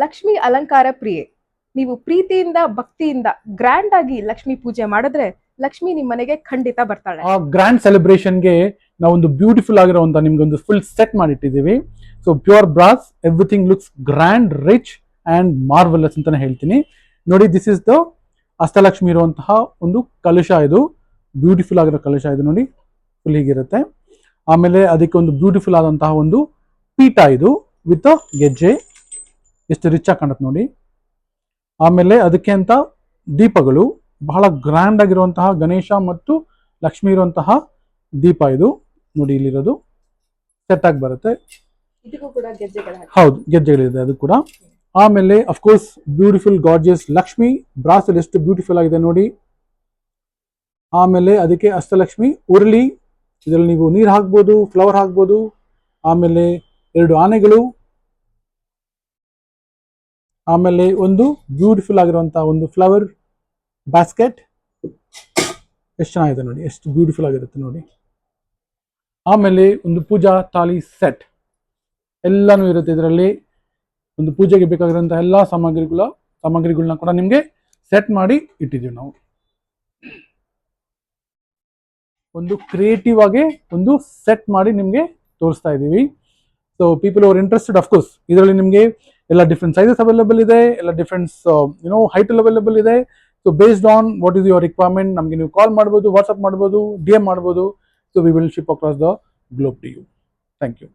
ಲಕ್ಷ್ಮಿ ಅಲಂಕಾರ ಪ್ರಿಯೆ. ನೀವು ಪ್ರೀತಿಯಿಂದ ಭಕ್ತಿಯಿಂದ ಗ್ರ್ಯಾಂಡ್ ಆಗಿ ಲಕ್ಷ್ಮಿ ಪೂಜೆ ಮಾಡಿದ್ರೆ ಲಕ್ಷ್ಮಿ ನಿಮ್ಮ ಮನೆಗೆ ಖಂಡಿತ ಬರ್ತಾಳೆ. ಆ ಗ್ರ್ಯಾಂಡ್ ಸೆಲೆಬ್ರೇಷನ್ಗೆ ನಾವೊಂದು ಬ್ಯೂಟಿಫುಲ್ ಆಗಿರುವಂತ ನಿಮ್ಗೆ ಒಂದು ಫುಲ್ ಸೆಟ್ ಮಾಡಿಟ್ಟಿದ್ದೀವಿ. So pure brass, everything looks grand, rich and marvellous ಅಂತಾನೆ ಹೇಳ್ತೀನಿ. ನೋಡಿ, ದಿಸ್ ಇಸ್ ದ ಅಷ್ಟಲಕ್ಷ್ಮಿ ಇರುವಂತಹ ಒಂದು ಕಲಶ. ಇದು ಬ್ಯೂಟಿಫುಲ್ ಆಗಿರೋ ಕಲಶ. ಇದು ನೋಡಿ, ಫುಲ್ ಹೀಗಿರುತ್ತೆ. ಆಮೇಲೆ ಅದಕ್ಕೆ ಒಂದು ಬ್ಯೂಟಿಫುಲ್ ಆದಂತಹ ಒಂದು ಪೀಠ ಇದು ವಿತ್ ಗೆಜ್ಜೆ, ಎಷ್ಟು ರಿಚ್ ಆಗಿ ಕಾಣುತ್ತೆ ನೋಡಿ. ಆಮೇಲೆ ಅದಕ್ಕೆ ಅಂತ ದೀಪಗಳು, ಬಹಳ ಗ್ರ್ಯಾಂಡ್ ಆಗಿರುವಂತಹ ಗಣೇಶ ಮತ್ತು ಲಕ್ಷ್ಮಿ ಇರುವಂತಹ ದೀಪ. ಇದು ನೋಡಿ, ಇಲ್ಲಿರೋದು ಸೆಟ್ ಆಗಿ ಬರುತ್ತೆ. ಹೌದು, ಗೆಜ್ಜೆಗಳಿದೆ ಅದು ಕೂಡ. ಆಮೇಲೆ of course beautiful gorgeous Lakshmi brass ಅಲ್ಲಿ ಎಷ್ಟು ಬ್ಯೂಟಿಫುಲ್ ಆಗಿದೆ ನೋಡಿ. ಆಮೇಲೆ ಅದಕ್ಕೆ ಅಷ್ಟಲಕ್ಷ್ಮಿ ಉರುಳಿ, ಇದರಲ್ಲಿ ನೀವು ನೀರು ಹಾಕ್ಬೋದು, ಫ್ಲವರ್ ಹಾಕ್ಬೋದು. ಆಮೇಲೆ 2 ಆನೆಗಳು, ಆಮೇಲೆ ಒಂದು ಬ್ಯೂಟಿಫುಲ್ ಆಗಿರುವಂತಹ ಒಂದು ಫ್ಲವರ್ ಬಾಸ್ಕೆಟ್. ಎಷ್ಟು ಚೆನ್ನಾಗಿದೆ ನೋಡಿ, ಎಷ್ಟು ಬ್ಯೂಟಿಫುಲ್ ಆಗಿರುತ್ತೆ ನೋಡಿ. ಆಮೇಲೆ ಒಂದು ಪೂಜಾ ತಾಲಿ ಸೆಟ್ ಎಲ್ಲಾನು ಇರುತ್ತೆ ಇದರಲ್ಲಿ. ಒಂದು ಪೂಜೆಗೆ ಬೇಕಾಗಿರುವಂತಹ ಎಲ್ಲ ಸಾಮಗ್ರಿಗಳನ್ನ ಕೂಡ ನಿಮಗೆ ಸೆಟ್ ಮಾಡಿ ಇಟ್ಟಿದ್ದೀವಿ ನಾವು. ಒಂದು ಕ್ರಿಯೇಟಿವ್ ಆಗಿ ಒಂದು ಸೆಟ್ ಮಾಡಿ ನಿಮಗೆ ತೋರಿಸ್ತಾ ಇದ್ದೀವಿ. So people are interested, of course ಇದರಲ್ಲಿ ನಿಮಗೆ ಎಲ್ಲ ಡಿಫ್ರೆಂಟ್ ಸೈಜಸ್ ಅವೈಲೇಬಲ್ ಇದೆ, ಎಲ್ಲ ಡಿಫ್ರೆಂಟ್ ಹೈಟ್ ಅವೈಲೇಬಲ್ ಇದೆ. So based on what is your requirement ನಮಗೆ ನೀವು ಕಾಲ್ ಮಾಡ್ಬೋದು, ವಾಟ್ಸ್ಆಪ್ ಮಾಡ್ಬೋದು, DM ಮಾಡ್ಬೋದು. So we will ship across the globe to you. Thank you.